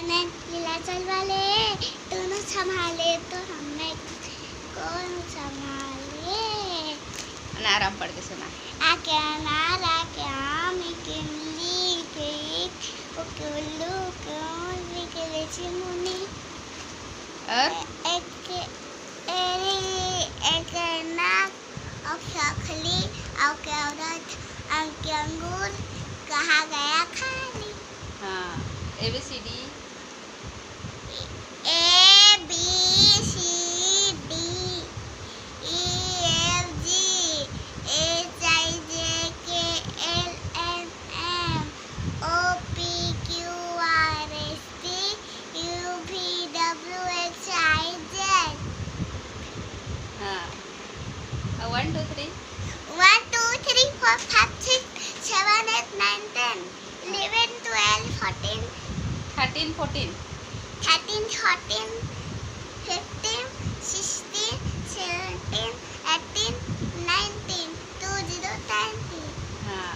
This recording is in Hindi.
नीलाचल वाले तूने संभाले तो हमने कौन संभाले। आराम पढ़ के सुना। आके अनार आके आम के ली के ओके उल्लू के ओली के लेची मुनी और एक नाक और खखली और के औरत और के अंगूर कहा गया खाली। हाँ ABCD A B C D E F G H I J K L M N O P Q R S T U V W X Y Z। हाँ 1 2 3 1 2 3 4 5 6 7 8 9 10 11 12 14 13 14 13 14 15 16 17 18 19 20 20। हाँ